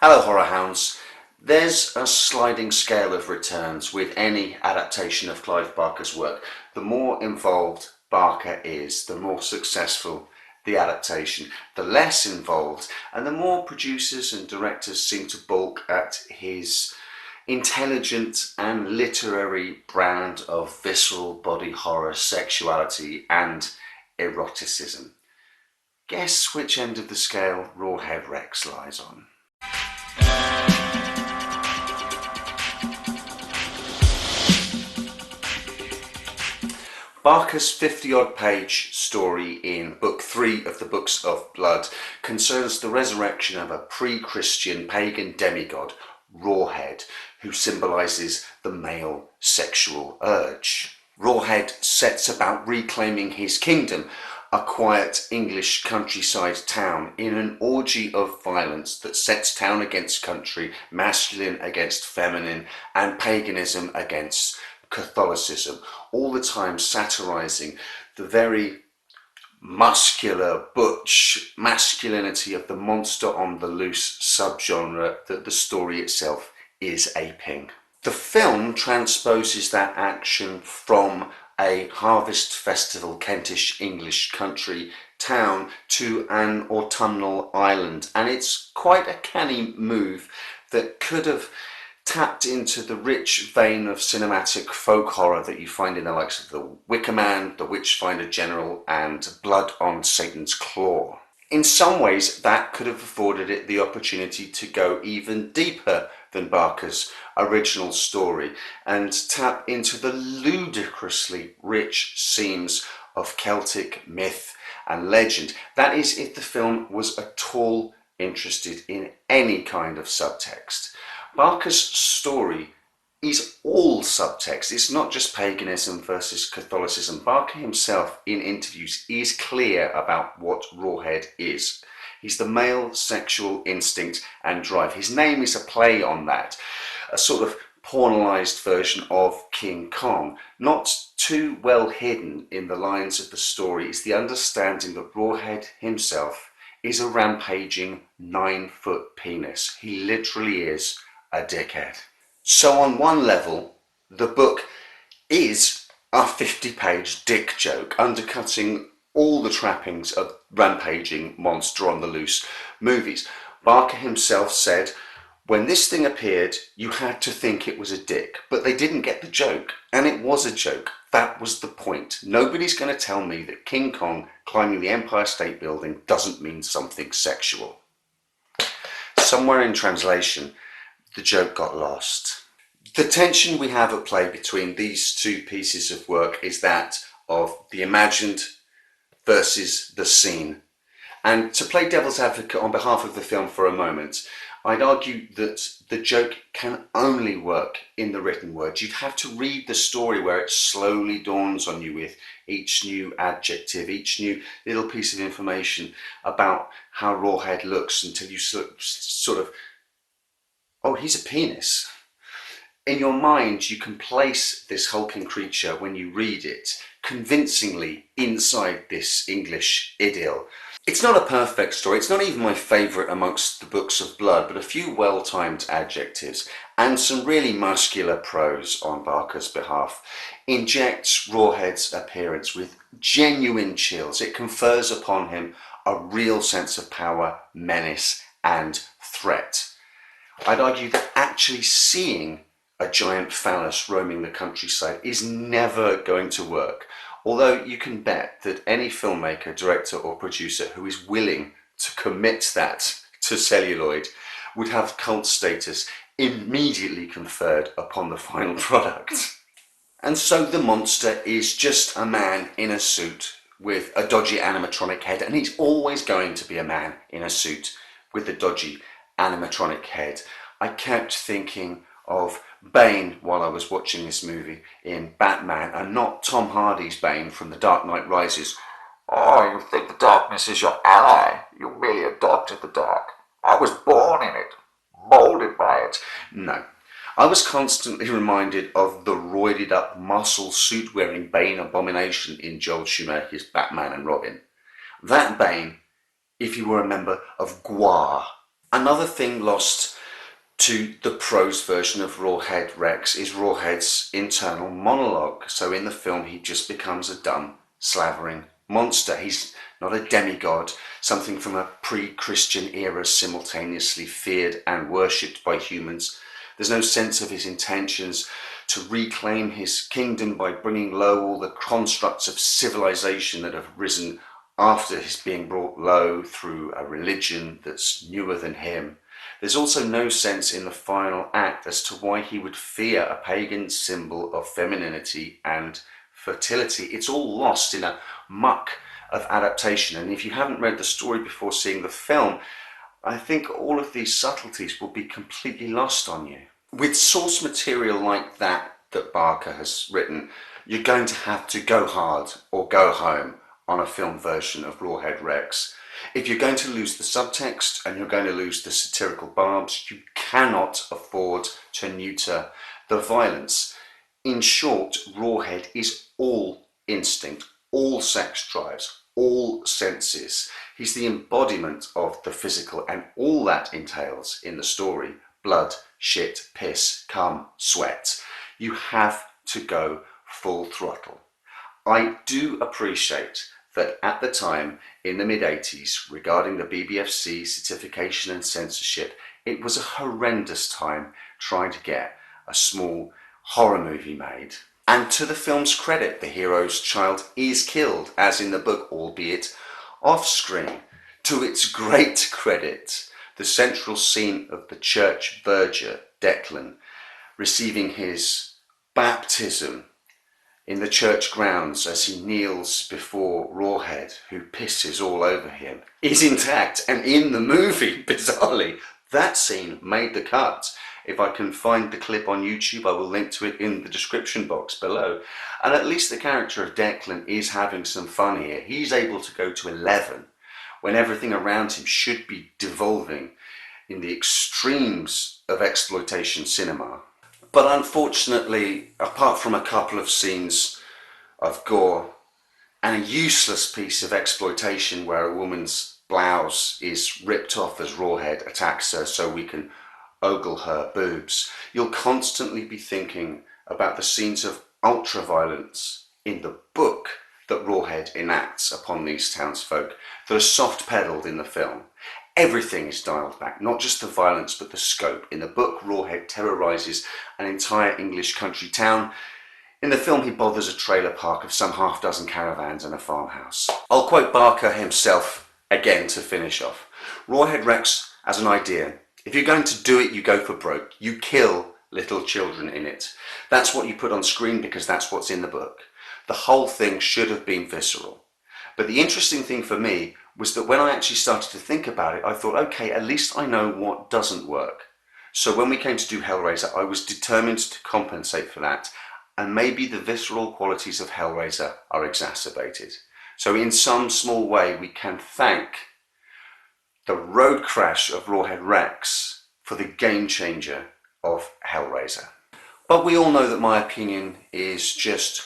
Hello Horror Hounds. There's a sliding scale of returns with any adaptation of Clive Barker's work. The more involved Barker is, the more successful the adaptation. The less involved and the more producers and directors seem to balk at his intelligent and literary brand of visceral body horror, sexuality and eroticism. Guess which end of the scale Rawhead Rex lies on. Barker's 50-odd page story in Book 3 of the Books of Blood concerns the resurrection of a pre-Christian pagan demigod, Rawhead, who symbolises the male sexual urge. Rawhead sets about reclaiming his kingdom, a quiet English countryside town, in an orgy of violence that sets town against country, masculine against feminine, and paganism against Catholicism, all the time satirising the very muscular, butch masculinity of the monster on the loose subgenre that the story itself is aping. The film transposes that action from a harvest festival Kentish English country town to an autumnal island, and it's quite a canny move that could have tapped into the rich vein of cinematic folk horror that you find in the likes of The Wicker Man, The Witchfinder General and Blood on Satan's Claw. In some ways that could have afforded it the opportunity to go even deeper than Barker's original story and tap into the ludicrously rich seams of Celtic myth and legend. That is, if the film was at all interested in any kind of subtext. Barker's story is all subtext. It's not just paganism versus Catholicism. Barker himself in interviews is clear about what Rawhead is. He's the male sexual instinct and drive. His name is a play on that, a sort of pornalized version of King Kong. Not too well hidden in the lines of the story is the understanding that Rawhead himself is a rampaging 9-foot penis. He literally is a dickhead. So on one level, the book is a 50-page dick joke, undercutting all the trappings of rampaging monster on the loose movies. Barker himself said, when this thing appeared, you had to think it was a dick, but they didn't get the joke, and it was a joke. That was the point. Nobody's going to tell me that King Kong climbing the Empire State Building doesn't mean something sexual. Somewhere in translation, the joke got lost. The tension we have at play between these two pieces of work is that of the imagined versus the seen. And to play devil's advocate on behalf of the film for a moment, I'd argue that the joke can only work in the written word. You'd have to read the story where it slowly dawns on you with each new adjective, each new little piece of information about how Rawhead looks until you sort of, oh, he's a penis. In your mind, you can place this hulking creature, when you read it, convincingly inside this English idyll. It's not a perfect story. It's not even my favourite amongst the Books of Blood, but a few well-timed adjectives and some really muscular prose on Barker's behalf injects Rawhead's appearance with genuine chills. It confers upon him a real sense of power, menace and threat. I'd argue that actually seeing a giant phallus roaming the countryside is never going to work, although you can bet that any filmmaker, director or producer who is willing to commit that to celluloid would have cult status immediately conferred upon the final product. And so the monster is just a man in a suit with a dodgy animatronic head, and he's always going to be a man in a suit with a dodgy animatronic head. I kept thinking of Bane while I was watching this movie in Batman, and not Tom Hardy's Bane from The Dark Knight Rises. Oh, you think the darkness is your ally? You really adopted the dark. I was born in it, molded by it. No. I was constantly reminded of the roided up muscle suit wearing Bane abomination in Joel Schumacher's Batman and Robin. That Bane, if you were a member of GWAR, Another thing lost to the prose version of Rawhead Rex is Rawhead's internal monologue. So in the film, he just becomes a dumb, slavering monster. He's not a demigod, something from a pre-Christian era simultaneously feared and worshipped by humans. There's no sense of his intentions to reclaim his kingdom by bringing low all the constructs of civilization that have risen after his being brought low through a religion that's newer than him. There's also no sense in the final act as to why he would fear a pagan symbol of femininity and fertility. It's all lost in a muck of adaptation, and if you haven't read the story before seeing the film, I think all of these subtleties will be completely lost on you. With source material like that Barker has written, you're going to have to go hard or go home on a film version of Rawhead Rex. If you're going to lose the subtext and you're going to lose the satirical barbs, you cannot afford to neuter the violence. In short, Rawhead is all instinct, all sex drives, all senses. He's the embodiment of the physical, and all that entails in the story: blood, shit, piss, cum, sweat. You have to go full throttle. I do appreciate that at the time, in the mid-80s, regarding the BBFC certification and censorship, it was a horrendous time trying to get a small horror movie made. And to the film's credit, the hero's child is killed, as in the book, albeit off-screen. To its great credit, the central scene of the church verger, Declan, receiving his baptism in the church grounds as he kneels before Rawhead, who pisses all over him, is intact. And in the movie, bizarrely, that scene made the cut. If I can find the clip on YouTube, I will link to it in the description box below. And at least the character of Declan is having some fun here. He's able to go to 11 when everything around him should be devolving in the extremes of exploitation cinema. But unfortunately, apart from a couple of scenes of gore and a useless piece of exploitation where a woman's blouse is ripped off as Rawhead attacks her so we can ogle her boobs, you'll constantly be thinking about the scenes of ultra-violence in the book that Rawhead enacts upon these townsfolk that are soft-pedalled in the film. Everything is dialed back, not just the violence but the scope. In the book, Rawhead terrorises an entire English country town. In the film, he bothers a trailer park of some half-dozen caravans and a farmhouse. I'll quote Barker himself again to finish off. Rawhead Rex as an idea: if you're going to do it, you go for broke. You kill little children in it. That's what you put on screen because that's what's in the book. The whole thing should have been visceral. But the interesting thing for me was that when I actually started to think about it, I thought, okay, at least I know what doesn't work. So when we came to do Hellraiser, I was determined to compensate for that. And maybe the visceral qualities of Hellraiser are exacerbated. So in some small way, we can thank the road crash of Rawhead Rex for the game changer of Hellraiser. But we all know that my opinion is just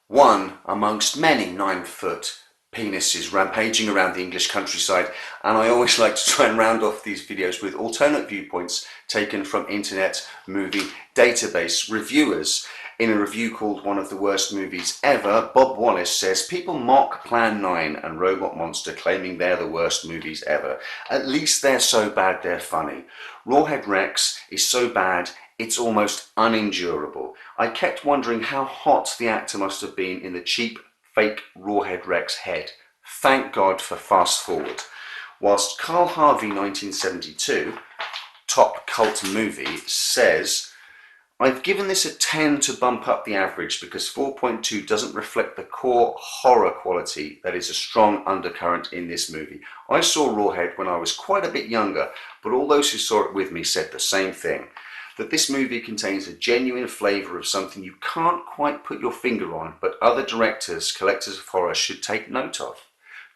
one amongst many 9-foot penises rampaging around the English countryside, and I always like to try and round off these videos with alternate viewpoints taken from Internet Movie Database reviewers. In a review called One of the Worst Movies Ever, Bob Wallace says, people mock Plan 9 and Robot Monster, claiming they're the worst movies ever. At least they're so bad they're funny. Rawhead Rex is so bad it's almost unendurable. I kept wondering how hot the actor must have been in the cheap fake Rawhead Rex head. Thank God for Fast Forward. Whilst Carl Harvey 1972, top cult movie, says, I've given this a 10 to bump up the average because 4.2 doesn't reflect the core horror quality that is a strong undercurrent in this movie. I saw Rawhead when I was quite a bit younger, but all those who saw it with me said the same thing, that this movie contains a genuine flavour of something you can't quite put your finger on, but other directors, collectors of horror should take note of.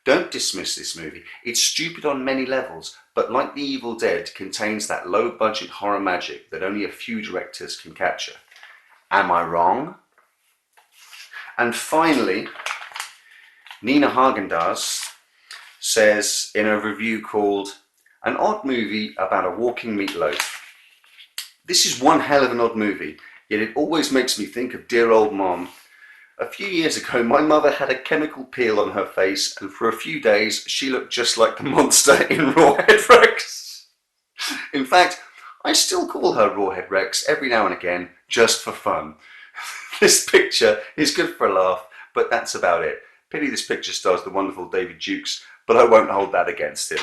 Don't dismiss this movie. It's stupid on many levels, but like The Evil Dead, contains that low-budget horror magic that only a few directors can capture. Am I wrong? And finally, Nina Hagendas says in a review called An odd movie about a walking meatloaf. This is one hell of an odd movie, yet it always makes me think of dear old Mom. A few years ago, my mother had a chemical peel on her face, and for a few days, she looked just like the monster in Rawhead Rex. In fact, I still call her Rawhead Rex every now and again, just for fun. This picture is good for a laugh, but that's about it. Pity this picture stars the wonderful David Jukes, but I won't hold that against him.